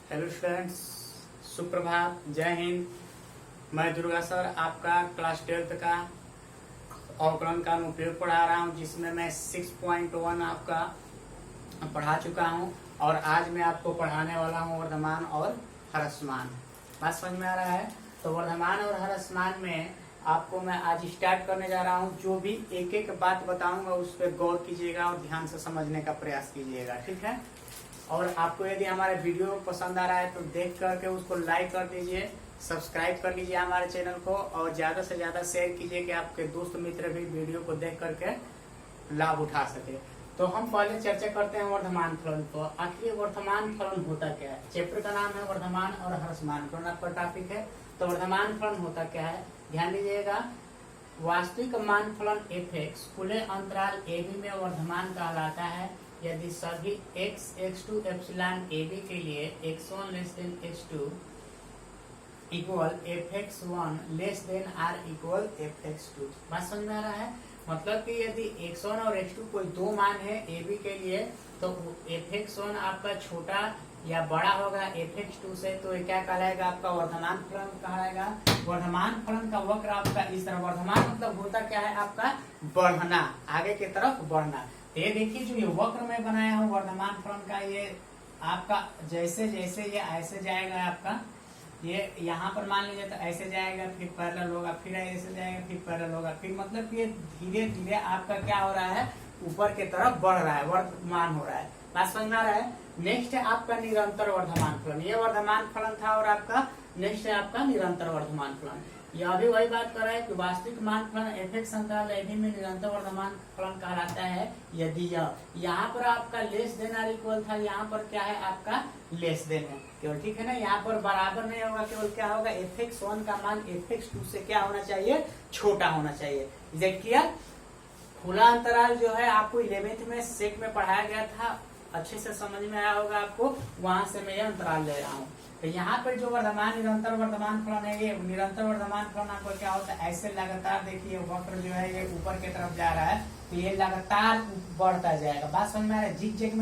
Hello students, सुप्रभात, जय हिंद। मैं दुर्गा सर आपका क्लास 12th का अवकलन का अनुप्रयोग पढ़ा रहा हूं, जिसमें मैं 6.1 आपका पढ़ा चुका हूं और आज मैं आपको पढ़ाने वाला हूं वर्धमान और ह्रस्वमान। बात समझ में आ रहा है? तो वर्धमान और ह्रस्वमान में आपको मैं आज स्टार्ट करने जा रहा हूं। जो भी एक एक बात बताऊंगा उस पर गौर कीजिएगा और ध्यान से समझने का प्रयास कीजिएगा, ठीक है? और आपको यदि हमारे वीडियो पसंद आ रहा है तो देख करके उसको लाइक कर दीजिए, सब्सक्राइब कर लीजिए हमारे चैनल को और ज्यादा से ज्यादा शेयर कीजिए कि आपके दोस्त मित्र भी वीडियो को देख करके लाभ उठा सके। तो हम पहले चर्चा करते हैं वर्धमान फलन। तो आखिर वर्धमान फलन होता क्या है? चैप्टर का नाम है वर्धमान और ह्रस्वमान फलन, आपका टॉपिक है। तो वर्धमान फलन होता क्या है, ध्यान दीजिएगा। वास्तविक मान फलन f(x) खुले अंतराल ab में वर्धमान कहलाता है यदि सभी x, x2 एप्सिलॉन ab के लिए x1 less than x2 equal fx1 less than r equal fx2। बात समझ में आ रहा है? मतलब कि यदि x1 और x2 कोई दो मान है ab के लिए तो fx1 आपका छोटा या बड़ा होगा fx2 से, तो ये क्या कहलाएगा? आपका वर्धमान फलन कहलाएगा। वर्धमान फलन का वक्र आपका इस तरह, वर्धमान मतलब होता क्या है? आपका बढ़ना, आगे की तरफ बढ़ना। ये देखिए, जो ये वक्र में बनाया हूँ वर्धमान फलन का, ये आपका जैसे जैसे ये ऐसे जाएगा, आपका ये यहाँ पर मान लीजिए तो ऐसे जाएगा, फिर पैरेलल होगा, फिर ऐसे जाएगा, फिर पैरेलल होगा, फिर मतलब कि धीरे धीरे आपका क्या हो रहा है? ऊपर की तरफ बढ़ रहा है, वर्धमान हो रहा है। बात समझ में आ रहा है? नेक्स्ट है आपका निरंतर वर्धमान फलन। ये वर्धमान फलन था और आपका नेक्स्ट है आपका निरंतर वर्धमान फलन। यह भी वही बात कर रहा है कि वास्तविक मान फलन f(x) अंतराल ab में निरंतर वर्धमान फलन कहलाता है यदि यह यहाँ पर आपका लेस देन और इक्वल था, यहाँ पर क्या है? आपका लेस देन है केवल, ठीक है ना? यहाँ पर बराबर नहीं होगा, केवल क्या होगा? fx1 का मान fx2 से क्या होना चाहिए? छोटा होना चाहिए। Is it clear? खुला अंतराल जो है आपको 11th में सेट में पढ़ाया गया था, अच्छे से समझ में आया होगा आपको, वहां से मैं ये अंतराल ले रहा हूँ। तो यहाँ पर जो वर्धमान निरंतर वर्धमान फलन है, ये निरंतर वर्धमान फलन आपको क्या होता है? ऐसे लगातार देखिए वक्र जो है ये ऊपर की तरफ जा रहा है, तो ये लगातार बढ़ता जाएगा। बात समझ में आ रहा है? जिग-जैग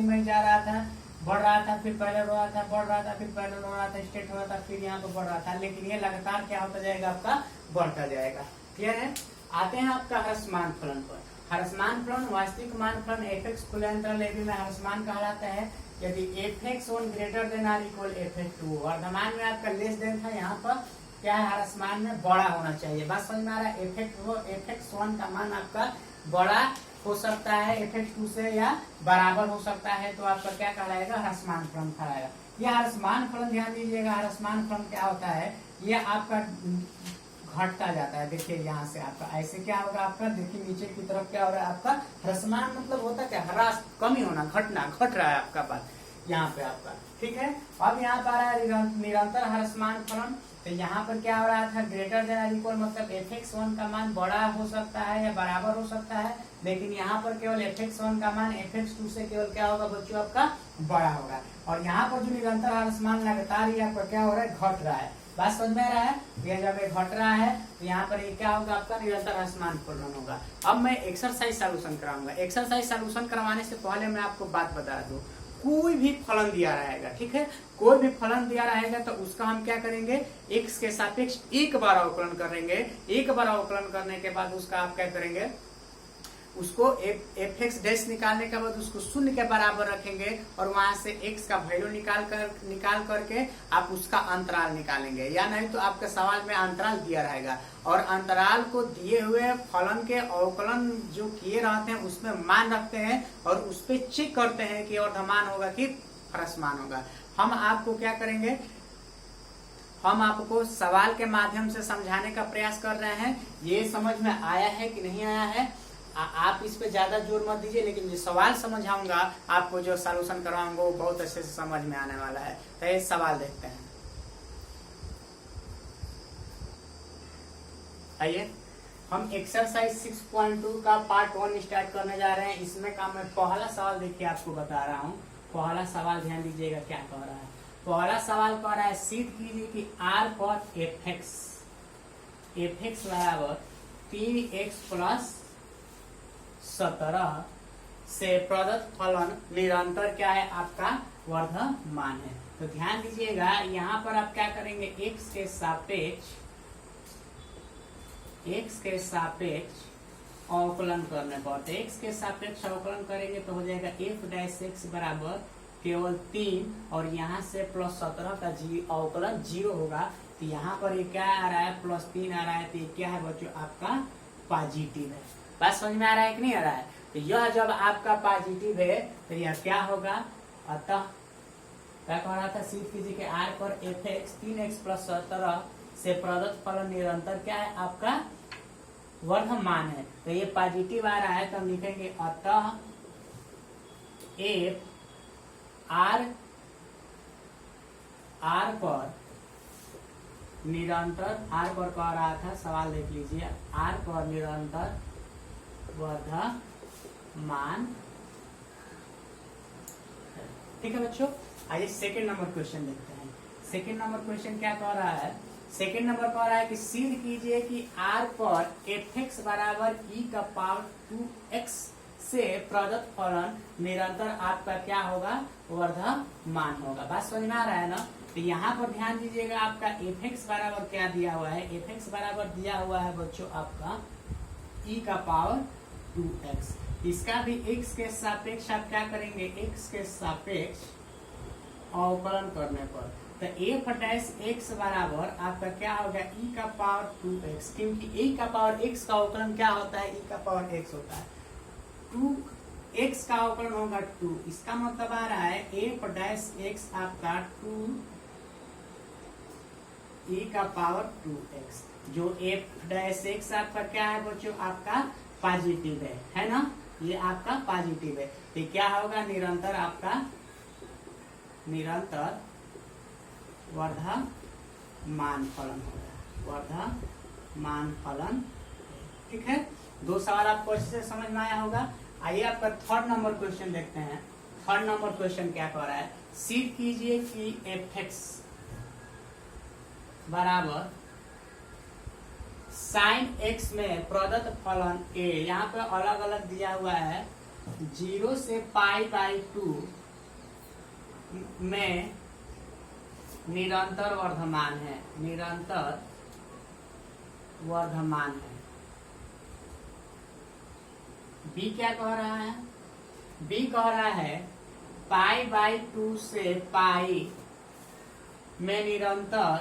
में जा रहा था, बढ़ रहा था, फिर पैरेलल हो रहा था, बढ़ रहा था, फिर पैरेलल हो रहा था, स्ट्रेट हो रहा था, फिर यहाँ पर बढ़ रहा था, लेकिन ये लगातार क्या होता जाएगा? आपका बढ़ता जाएगा। क्लियर है? आते हैं आपका ह्रस्वमान फलन पर। ह्रस्वमान फलन वास्तविक मान फलन f(x) खुले अंतराल ab में ह्रस्वमान कहलाता है यदि fx1 greater than or equal fx2। वर्धमान में आपका लेस देन था, यहाँ पर क्या है? ह्रस्वमान में बड़ा होना चाहिए। बात समझ में आ रहा है? fx1 का मान आपका बड़ा हो सकता है fx2 से या बराबर हो सकता है, तो आपका क्या कहलाएगा? ह्रस्वमान फलन कहलाएगा। यह ह्रस्वमान फलन ध्यान दीजिएगा, ह्रस्वमान फलन क्या होता है? ये आपका घटता जाता है। देखिए यहाँ से आपका ऐसे क्या होगा? आपका देखिए नीचे की तरफ क्या हो रहा है? आपका ह्रस्वमान मतलब होता क्या? ह्रास, कमी होना, घटना, घट रहा है आपका बात यहाँ पे आपका, ठीक है? अब यहाँ पर आ रहा है निरंतर ह्रस्वमान फलन। तो यहाँ पर क्या हो रहा था? ग्रेटर देन और इक्वल मतलब fx1 का मान बड़ा हो सकता है या बराबर हो सकता है, लेकिन यहाँ पर केवल fx1 का मान fx2 से केवल क्या होगा बच्चों? आपका बड़ा होगा। और यहाँ पर जो निरंतर ह्रस्वमान लगातार ही आपका क्या हो रहा है? घट रहा है। बात समझ में आ रहा है? ये जब ये घट रहा है तो यहाँ पर ये क्या होगा? आपका निरंतर ह्रस्वमान फलन होगा। अब मैं एक्सरसाइज सॉल्यूशन कराऊंगा। एक्सरसाइज सॉल्यूशन करवाने से पहले मैं आपको बात बता दूं, कोई भी फलन दिया रहेगा, ठीक है? कोई भी फलन दिया रहेगा तो उसका हम क्या करेंगे? x के सापेक्ष एक बार अवकलन करेंगे। एक बार अवकलन करने के बाद उसका आप क्या करेंगे? उसको fx डैश निकालने के बाद उसको शून्य के बराबर रखेंगे और वहां से x का वैल्यू निकाल करके आप उसका अंतराल निकालेंगे, या नहीं तो आपके सवाल में अंतराल दिया रहेगा और अंतराल को दिए हुए फलन के अवकलन जो किए रहते हैं उसमें मान रखते हैं और उस पर चेक करते हैं कि वर्धमान होगा कि ह्रस्वमान होगा। हम आपको क्या करेंगे? हम आपको सवाल के माध्यम से समझाने का प्रयास कर रहे हैं। ये समझ में आया है कि नहीं आया है? आप इस पे ज्यादा जोर मत दीजिए, लेकिन जो सवाल समझाऊंगा आपको, जो सॉल्यूशन करवाऊंगा वो बहुत अच्छे से समझ में आने वाला है। तो ये सवाल देखते हैं। आइए हम एक्सरसाइज 6.2 का पार्ट 1 स्टार्ट करने जा रहे हैं। इसमें का मैं पहला सवाल देखिए आपको बता रहा हूँ। पहला सवाल ध्यान दीजिएगा क्या कह रहा है। पहला सवाल कह रहा है, सिद्ध कीजिए कि r पर fx बराबर 3x + 17 से प्रदत्त फलन निरंतर क्या है आपका वर्धमान है। तो ध्यान दीजिएगा यहाँ पर आप क्या करेंगे, x के सापेक्ष अवकलन करने पर, तो x के सापेक्ष अवकलन करेंगे तो हो जाएगा f डैश x बराबर केवल 3 और यहाँ से प्लस 17 का अवकलन 0 होगा। तो यहाँ पर ये क्या आ रहा है, प्लस 3 आ रहा है, तो ये क्या है बच्चों आपका पॉजिटिव है। बात समझ में आ रहा है कि नहीं आ रहा है। तो यह जब आपका पॉजिटिव है तो यह क्या होगा, अतः क्या कह रहा था, सिद्ध कीजिए कि r पर fx 3x प्लस 17 से प्रदत्त फलन निरंतर क्या है आपका वर्धमान है। तो ये पॉजिटिव आ रहा है तो हम लिखेंगे अतः f r पर निरंतर, r पर कह रहा था, सवाल देख लीजिए, r पर निरंतर वर्धमान। ठीक है बच्चों, आइए सेकंड नंबर क्वेश्चन देखते हैं। सेकंड नंबर क्वेश्चन क्या कह रहा है, सेकंड नंबर कह रहा है कि सिद्ध कीजिए कि r पर fx बराबर e का पावर 2x से प्रदत्त फलन निरंतर आपका क्या होगा, वर्धमान होगा। बात समझ में आ रहा है ना। तो यहाँ पर ध्यान दीजिएगा आपका fx बराबर क्या दिया हुआ है, fx बराबर दिया हुआ है बच्चों आपका e का पावर 2x। इसका भी x के सापेक्ष आप क्या करेंगे, x के सापेक्ष अवकलन करने पर, तो f डैश x बराबर आपका क्या होगा e का पावर 2x, क्योंकि e का पावर x का अवकलन क्या होता है, e का पावर x होता है, 2x का अवकलन होगा 2। इसका मतलब आ रहा है f डैश x आपका 2 e का पावर 2x, जो f डैश x आपका क्या है बच्चों आपका पॉजिटिव है ना, ये आपका पॉजिटिव है। तो क्या होगा, निरंतर आपका निरंतर वर्धमान फलन होगा, वर्धमान फलन। ठीक है, दो सवाल आपको अच्छे से समझ में आया होगा। आइए आपका थर्ड नंबर क्वेश्चन देखते हैं। थर्ड नंबर क्वेश्चन क्या कह रहा है, सिद्ध कीजिए कि fx बराबर साइन x में प्रदत्त फलन a, यहाँ पे अलग अलग दिया हुआ है, 0 से π/2 में निरंतर वर्धमान है, निरंतर वर्धमान है। b क्या कह रहा है, b कह रहा है π/2 से पाई में निरंतर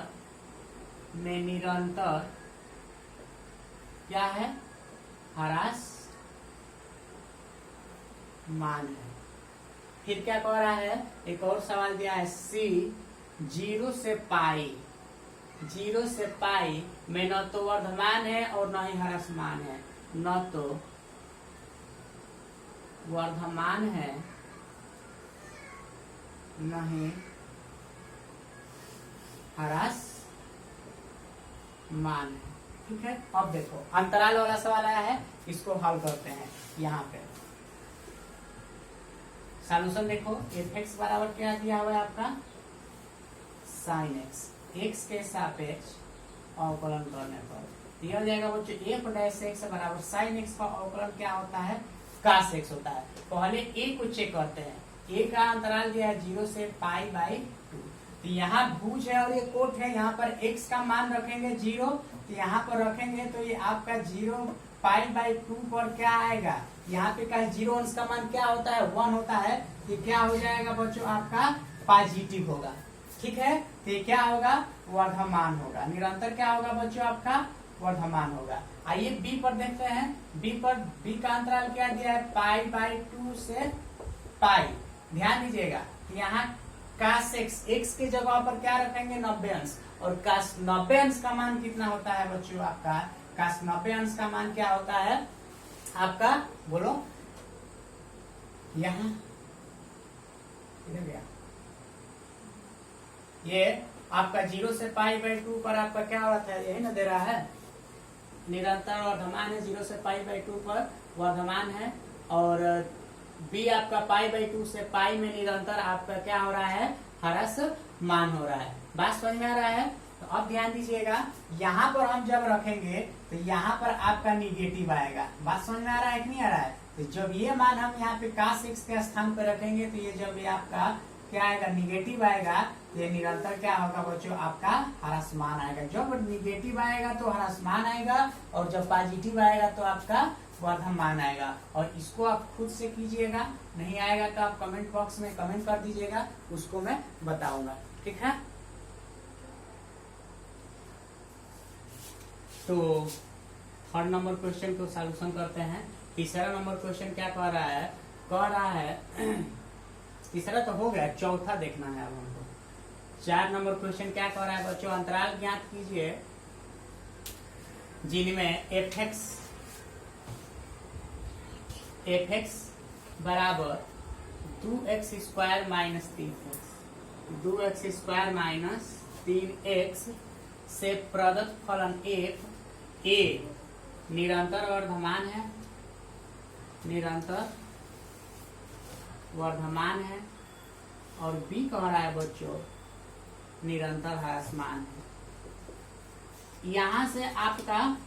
क्या है, ह्रास मान है। फिर क्या कह रहा है, एक और सवाल दिया है c 0 से पाई में न तो वर्धमान है और न ही ह्रासमान है, न तो वर्धमान है न ही ह्रासमान है। ठीक है, अब देखो अंतराल वाला सवाल आया है, इसको हल करते हैं। यहाँ पे सॉल्यूशन देखो, fx बराबर क्या दिया हुआ है आपका साइन x, x के सापेक्ष अवकलन करने पर दिया जाएगा बच्चों f डैश x बराबर साइन x का अवकलन क्या होता है, cos x होता है। पहले a को चेक करते हैं, a का अंतराल दिया है 0 से π/2, तो यहाँ भुज है और ये कोट है, यहाँ पर x का मान रखेंगे 0, तो यहाँ पर रखेंगे तो ये आपका 0 π/2 पर क्या आएगा, यहाँ पे का 0 अंश का मान क्या होता है 1 होता है, ये क्या हो जाएगा बच्चों आपका पॉजिटिव होगा। ठीक है, तो ये क्या होगा, वर्धमान होगा, निरंतर क्या होगा बच्चों आपका वर्धमान होगा। आइए बी पर देखते हैं, बी का अंतराल क्या दिया है π/2 से पाई। ध्यान दीजिएगा यहाँ cos x के जगह पर क्या रखेंगे 90 अंश, और cos 90 अंश का मान कितना होता है बच्चों आपका, cos 90 अंश का मान क्या होता है आपका, बोलो यहाँ किधर गया, ये आपका 0 से π/2 पर आपका क्या हो रहा था, यही ना दे रहा है, निरंतर वर्धमान है, 0 से π/2 पर वर्धमान है, और b आपका π/2 से पाई में निरंतर आपका क्या हो रहा है, ह्रासमान हो रहा है। बात समझ में आ रहा है। तो अब ध्यान दीजिएगा, यहाँ पर हम जब रखेंगे तो यहाँ पर आपका निगेटिव आएगा। बात समझ में आ रहा है कि नहीं आ रहा है। तो तो जब ये मान हम यहाँ पे cos x के स्थान पर रखेंगे तो ये जब ये आपका क्या आएगा, निगेटिव आएगा, ये निरंतर क्या होगा बच्चों, आपका ह्रासमान आएगा। जब निगेटिव आएगा तो ह्रासमान आएगा, और जब पॉजिटिव आएगा तो आपका वर्धमान आएगा। और इसको आप खुद से कीजिएगा, नहीं आएगा तो आप कमेंट बॉक्स में कमेंट कर दीजिएगा, उसको मैं बताऊंगा, ठीक है। तो थर्ड नंबर क्वेश्चन को सॉल्यूशन करते हैं। तीसरा नंबर क्वेश्चन क्या कह रहा है तीसरा तो हो गया, चौथा देखना है अब हमको। 4 नंबर क्वेश्चन क्या कह रहा है बच्चों, अंतराल ज्ञात कीजिए जिनमें fx बराबर 2x square minus 3x 2x square minus 3x से प्रदत्त फलन f a निरंतर वर्धमान है, निरंतर वर्धमान है, और b कह रहा है बच्चों निरंतर ह्रासमान है। यहां से आपका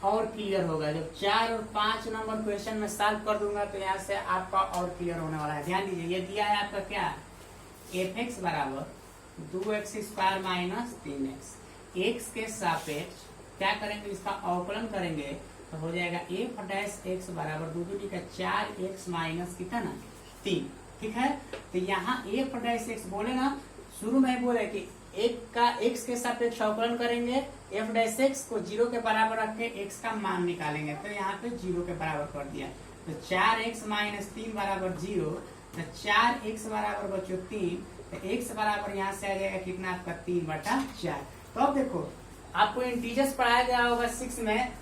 और क्लियर होगा। जब 4 और 5 नंबर क्वेश्चन में सॉल्व कर दूंगा तो यहाँ से आपका और क्लियर होने वाला है। ध्यान दीजिए, ये दिया है आपका क्या, fx बराबर 2x square minus 3x, x के सापेक्ष क्या करेंगे, इसका अवकलन करेंगे तो हो जाएगा f डैश x बराबर 2 दूनी का 4x माइनस कितना ना 3, ठीक है। तो यहाँ f डैश x बोले ना, शुरू में बोले कि एक का x के सापेक्ष अवकलन करेंगे, f डैश x को 0 के बराबर रख के x का मान निकालेंगे, तो यहाँ पे 0 के बराबर कर दिया। तो 4x माइनस 3 बराबर 0, तो 4x बराबर बच्चों 3, तो x बराबर यहाँ से आ जाएगा कितना आपका 3/4। तो अब देखो, आपको इंटीजर्स पढ़ाया गया होगा 6 में।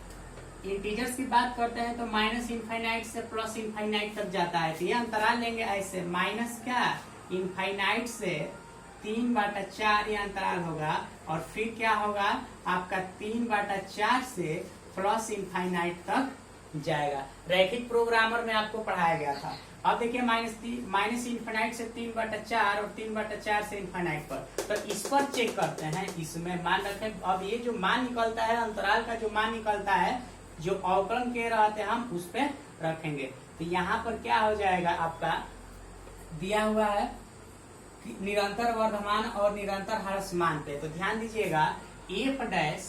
इंटीजर्स की बात करते हैं तो माइनस इनफाइनाइट से प्लस इनफाइनाइट तक जाता है। तो ये अंतराल लेंगे ऐसे, माइनस क्या इनफाइनाइट से 3/4 ये अंतराल होगा, और फिर क्या होगा आपका 3/4 से प्लस इनफाइनाइट तक जाएगा। रैखिक प्रोग्रामर में आपको पढ़ाया गया था। अब देखिए माइनस इनफाइनाइट से 3/4 और 3/4 से इनफाइनाइट पर, तो इस पर चेक करते हैं। इसमें मान रखें, अब ये जो मान निकलता है अंतराल का, जो मान निकलता है, जो अवकलन के रहते हैं हम उस पे रखेंगे। तो यहाँ पर क्या हो जाएगा, आपका दिया हुआ है निरंतर वर्धमान और निरंतर ह्रासमान पे। तो ध्यान दीजिएगा, f डैश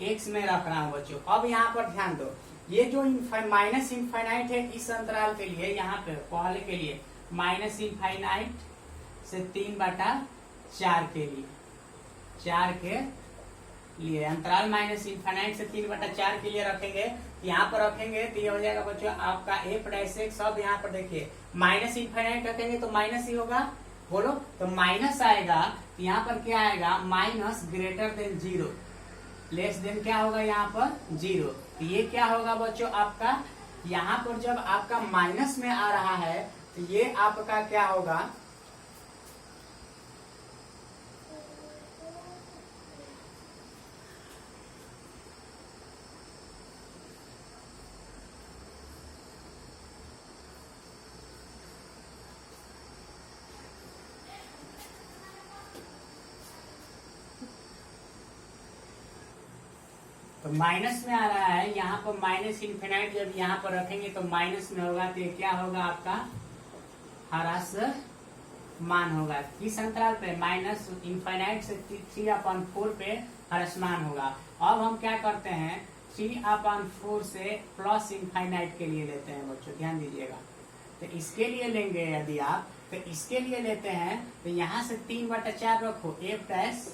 x में रख रहा हूं बच्चों। अब यहाँ पर ध्यान दो, ये जो माइनस इनफाइनाइट है इस अंतराल के लिए, यहाँ पे पहले के लिए माइनस इनफाइनाइट से 3/4 के लिए, 4 के लिए अंतराल माइनस इनफाइनाइट से 3/4 के लिए रखेंगे। यहाँ पर रखेंगे तो ये हो जाएगा बच्चों आपका f डैश x। अब यहाँ पर देखिए माइनस इनफाइनाइट रखेंगे तो माइनस ही होगा, बोलो तो माइनस आएगा। तो यहाँ पर क्या आएगा, minus greater than 0, less than क्या होगा यहाँ पर 0। तो ये क्या होगा बच्चों आपका, यहाँ पर जब आपका माइनस में आ रहा है तो ये आपका क्या होगा, तो माइनस में आ रहा है। यहाँ पर माइनस इनफिनाइट जब यहाँ पर रखेंगे तो माइनस में होगा, तो ये क्या होगा आपका ह्रासमान होगा। किस अंतराल पे, माइनस इनफाइनाइट से 3/4 पे ह्रासमान होगा। अब हम क्या करते हैं, 3/4 से प्लस इनफाइनाइट के लिए लेते हैं बच्चों, ध्यान दीजिएगा। तो इसके लिए लेंगे यदि आप, तो इसके लिए लेते हैं तो यहाँ से 3/4 रखो, f डैश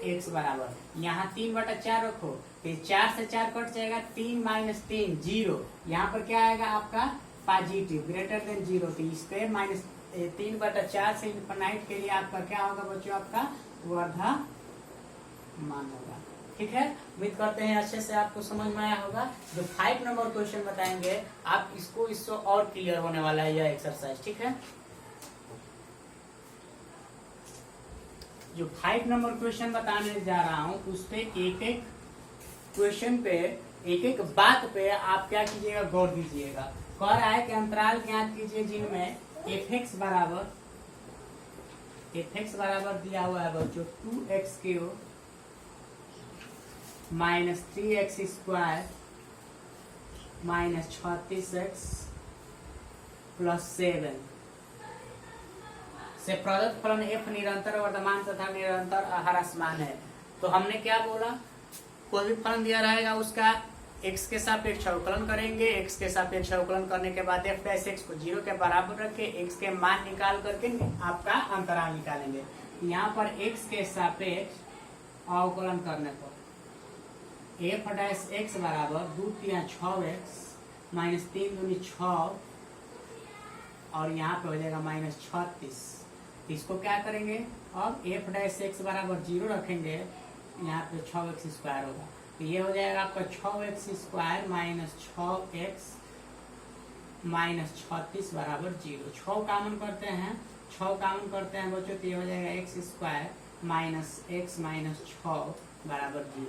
x बराबर, यहाँ 3/4 रखो, तो 4 से 4 कट जाएगा, 3 माइनस 3 0। यहाँ पर क्या आएगा आपका पॉजिटिव ग्रेटर देन 0। तो इस पे माइनस 3/4 से इनफाइनाइट के लिए आपका क्या होगा बच्चों, आपका वर्धमान होगा। ठीक है, उम्मीद करते हैं अच्छे से आपको समझ में आया होगा। जो 5 नंबर क्वेश्चन बताएंगे आप इससे और क्लियर होने वाला है यह एक्सरसाइज। ठीक है, जो 5 नंबर क्वेश्चन बताने जा रहा हूं उस पे एक एक क्वेश्चन पे, एक एक बात पे आप क्या कीजिएगा, गौर दीजिएगा। कह रहा है कि अंतराल ज्ञात कीजिए जिनमें fx बराबर दिया हुआ है बच्चों 2x³ minus 3x² minus 36x plus 7 से प्रदत्त फलन f निरंतर वर्धमान तथा निरंतर ह्रासमान है। तो हमने क्या बोला, कोई भी फलन दिया रहेगा उसका x के सापेक्ष अवकलन करेंगे, x के सापेक्ष अवकलन करने के बाद f डैश x को 0 के बराबर रख के x के मान निकाल करके आपका अंतराल निकालेंगे। यहाँ पर x के सापेक्ष अवकलन करने पर f डैश x बराबर 2 तिया 6x माइनस 3 दूनी 6 और यहाँ पे हो जाएगा माइनस 36। इसको क्या करेंगे, अब f डैश x बराबर 0 रखेंगे, यहाँ पे 6x स्क्वायर होगा, तो ये हो जाएगा आपका 6x square minus 6x minus 36 बराबर 0। 6 कामन करते हैं, 6 कामन करते हैं बच्चों, तो ये हो जाएगा x square minus x minus 6 बराबर 0।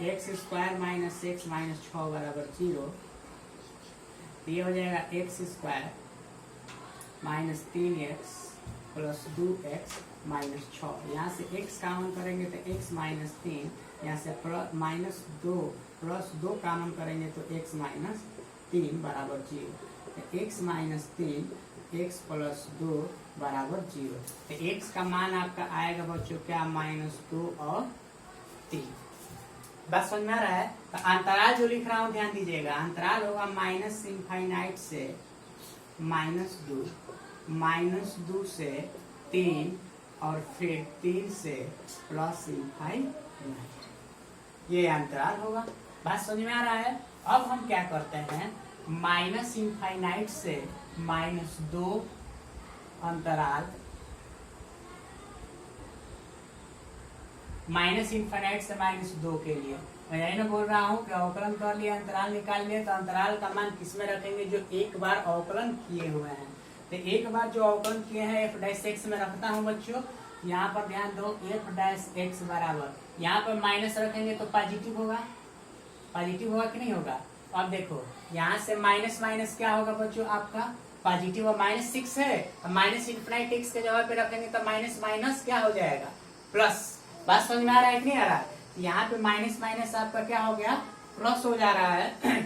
x square minus x minus 6 बराबर 0, तो ये हो जाएगा x square minus 3x plus 2x minus 6। यहाँ से x कामन करेंगे तो x माइनस 3, यहाँ से माइनस 2 प्लस 2 कामन करेंगे तो x माइनस 3 बराबर 0। तो x माइनस 3 x प्लस 2 बराबर 0। तो x का मान आपका आएगा बच्चों क्या, माइनस 2 और 3। बस समझ में आ रहा है। तो अंतराल जो लिख रहा हूँ ध्यान दीजिएगा, अंतराल होगा माइनस इनफाइनाइट से माइनस 2 से 3 और फिर 3 से प्लस इनफाइनाइट, ये अंतराल होगा। बात समझ में आ रहा है। अब हम क्या करते हैं, माइनस इनफाइनाइट से माइनस 2 अंतराल, माइनस इनफाइनाइट से माइनस 2 के लिए मैं यही ना बोल रहा हूँ कि अवकलन कर लिया, अंतराल निकाल लिया, तो अंतराल का मान किसमें रखेंगे, जो एक बार अवकलन किए हुए हैं। तो एक बार जो अवकलन किए हैं f डैश x में रखता हूँ बच्चों। यहाँ पर ध्यान दो, f डैश x बराबर, यहाँ पर माइनस रखेंगे तो पॉजिटिव होगा, पॉजिटिव होगा कि नहीं होगा। अब देखो यहाँ से माइनस माइनस क्या होगा बच्चों आपका पॉजिटिव, और माइनस 6 है, माइनस इनफिनाइट x के जगह पे रखेंगे तो माइनस माइनस क्या हो जाएगा, प्लस। बात समझ में आ रहा है कि नहीं आ रहा है। यहाँ पे माइनस माइनस आपका क्या हो गया, प्लस हो जा रहा है।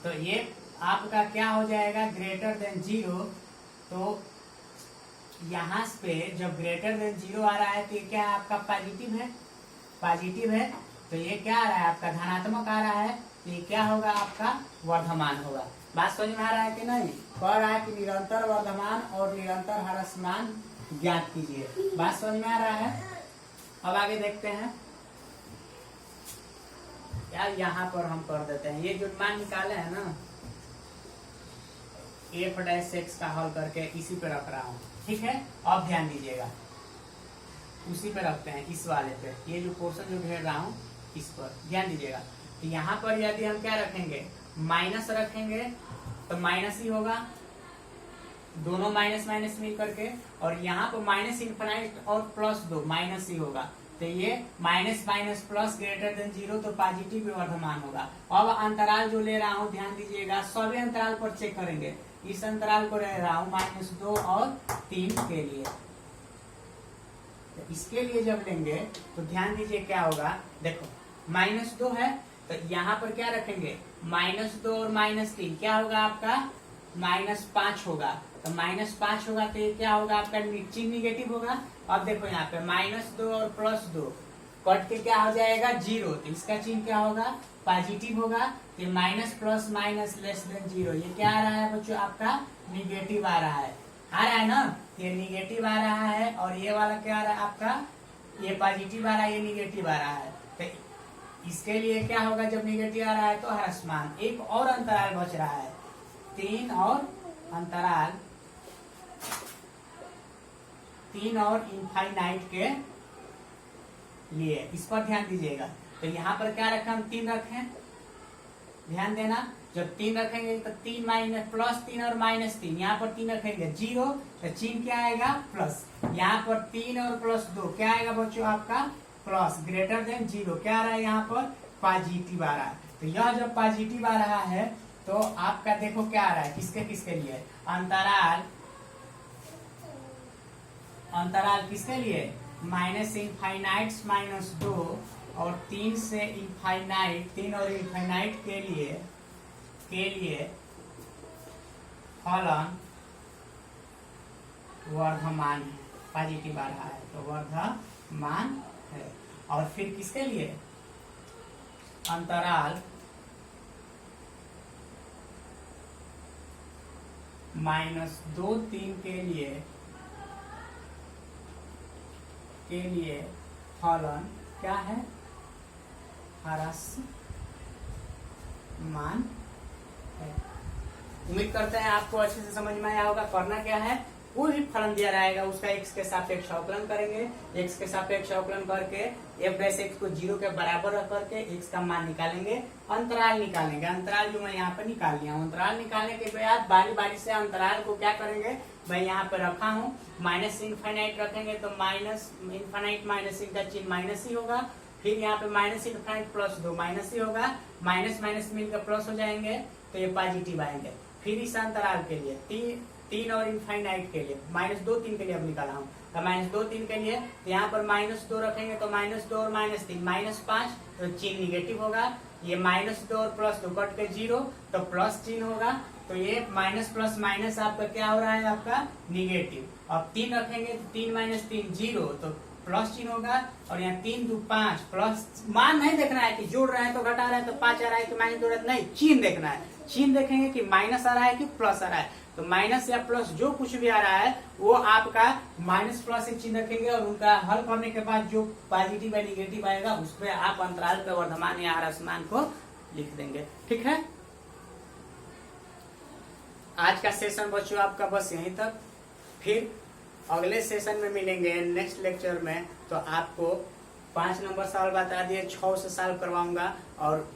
तो ये आपका क्या हो जाएगा, ग्रेटर देन 0। तो यहाँ पे जब ग्रेटर देन 0 आ रहा है तो ये क्या है आपका पॉजिटिव है, पॉजिटिव है। तो ये क्या आ रहा है आपका धनात्मक आ रहा है, तो ये क्या होगा आपका वर्धमान होगा। बात समझ में आ रहा है कि नहीं। कह रहा है कि निरंतर वर्धमान और निरंतर ह्रासमान ज्ञात कीजिए। बात समझ में आ रहा है। अब आगे देखते हैं यार, यहाँ पर हम कर देते हैं, ये जो मान निकाले है ना f डैश x का हल करके इसी पे रख रहा हूँ, ठीक है। अब ध्यान दीजिएगा, उसी पे रखते हैं, इस वाले पे, ये जो पोर्शन जो घेर रहा हूँ इस पर ध्यान दीजिएगा। तो यहाँ पर यदि हम क्या रखेंगे, माइनस रखेंगे तो माइनस ही होगा, दोनों माइनस माइनस मिल करके, और यहाँ पर माइनस इनफिनाइट और प्लस 2 माइनस ही होगा। तो ये minus minus plus greater than 0, तो पॉजिटिव वर्धमान होगा। अब अंतराल जो ले रहा हूँ ध्यान दीजिएगा, सभी अंतराल पर चेक करेंगे। इस अंतराल को ले रहा हूँ माइनस 2 और 3 के लिए। तो इसके लिए जब लेंगे तो ध्यान दीजिए क्या होगा, देखो माइनस 2 है तो यहाँ पर क्या रखेंगे, माइनस 2 और माइनस 3 क्या होगा आपका माइनस 5 होगा। तो माइनस 5 होगा तो ये क्या होगा आपका चिन्ह निगेटिव होगा। अब देखो यहाँ पे माइनस 2 और प्लस 2 कट के क्या हो जाएगा 0, तो इसका चिन्ह क्या होगा पॉजिटिव होगा। तो minus plus minus less than 0, ये क्या आ रहा है बच्चों आपका निगेटिव आ रहा है ना, ये निगेटिव आ रहा है। और ये वाला क्या आ रहा है आपका, ये पॉजिटिव आ रहा है, ये निगेटिव आ रहा है। तो इसके लिए क्या होगा, जब निगेटिव आ रहा है तो ह्रासमान। एक और अंतराल बच रहा है, 3 और अंतराल, 3 और इनफाइनाइट के लिए, इस पर ध्यान दीजिएगा। तो यहाँ पर क्या रखें, हम 3 रखें, ध्यान देना। जब 3 रखेंगे तो 3 माइनस प्लस 3 और माइनस 3, यहाँ पर 3 रखेंगे 0, तो चिन्ह क्या आएगा प्लस। यहाँ पर 3 और प्लस 2 क्या आएगा बच्चों आपका प्लस, ग्रेटर देन 0 क्या आ रहा है यहाँ पर पॉजिटिव आ रहा है। तो यह जब पॉजिटिव आ रहा है तो आपका देखो क्या आ रहा है, किसके किसके लिए, अंतराल किसके लिए, माइनस इनफाइनाइट माइनस 2 और 3 से इनफाइनाइट, 3 और इनफाइनाइट के लिए फलन वर्धमान है, पॉजिटिव आ रहा है तो वर्धमान है। और फिर किसके लिए, अंतराल -2 3 के लिए फलन क्या है, ह्रासमान है। उम्मीद करते हैं आपको अच्छे से समझ में आया होगा। करना क्या है, कोई भी फलन दिया रहेगा उसका x के सापेक्ष अवकलन करेंगे, x के सापेक्ष अवकलन करके f डैश x को 0 के बराबर रख करके x का मान निकालेंगे, अंतराल निकालेंगे। अंतराल जो मैं यहाँ पर निकाल लिया हूँ, अंतराल निकालने के बाद बारी बारी से अंतराल को क्या करेंगे, मैं यहाँ पे रखा हूँ माइनस इनफाइनाइट रखेंगे तो माइनस इनफाइनाइट माइनस का चिन्ह माइनस ही होगा। फिर यहाँ पे माइनस इनफाइनाइट प्लस 2 माइनस ही होगा, माइनस माइनस मिलकर प्लस हो जाएंगे तो ये पॉजिटिव आएंगे। फिर इस अंतराल के लिए 3 और इनफाइनाइट के लिए -2 3 के लिए अब निकाला हूँ तो -2 3 के लिए तो यहाँ पर -2 रखेंगे तो -2 और -3 -5 तो चिन्ह निगेटिव होगा। ये -2 और +2 कट के 0 तो प्लस चिन्ह होगा तो ये माइनस प्लस माइनस आपका क्या हो रहा है, आपका निगेटिव। अब 3 रखेंगे तो 3 - 3 0 तो प्लस चिन्ह होगा। और यहाँ 3 2 5 प्लस, मान नहीं देखना है कि जोड़ रहा है तो घटा रहा है तो 5 आ रहा है कि माइनस, नहीं, चिन्ह देखना है। चिन्ह देखेंगे कि माइनस आ रहा है कि प्लस आ रहा है, तो माइनस या प्लस जो कुछ भी आ रहा है वो आपका माइनस प्लस से चिन्ह रखेंगे और उनका हल करने के बाद जो पॉजिटिव या निगेटिव आएगा उस पर आप अंतराल पे वर्धमान या ह्रासमान को लिख देंगे। ठीक है, आज का सेशन बच्चों आपका बस यहीं तक। फिर अगले सेशन में मिलेंगे नेक्स्ट लेक्चर में, तो आपको 5 नंबर सवाल बता दिए, 6 से सॉल्व करवाऊंगा और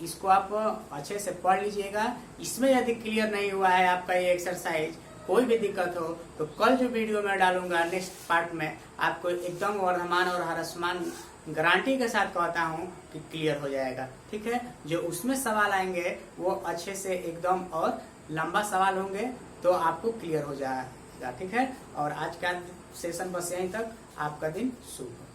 इसको आप अच्छे से पढ़ लीजिएगा। इसमें यदि क्लियर नहीं हुआ है आपका ये एक्सरसाइज, कोई भी दिक्कत हो तो कल जो वीडियो मैं डालूंगा नेक्स्ट पार्ट में आपको एकदम वर्धमान और ह्रासमान गारंटी के साथ कहता हूँ कि क्लियर हो जाएगा। ठीक है, जो उसमें सवाल आएंगे वो अच्छे से एकदम और लंबा सवाल होंगे तो आपको क्लियर हो जाएगा। ठीक है, और आज का सेशन बस यहीं तक। आपका दिन शुभ हो।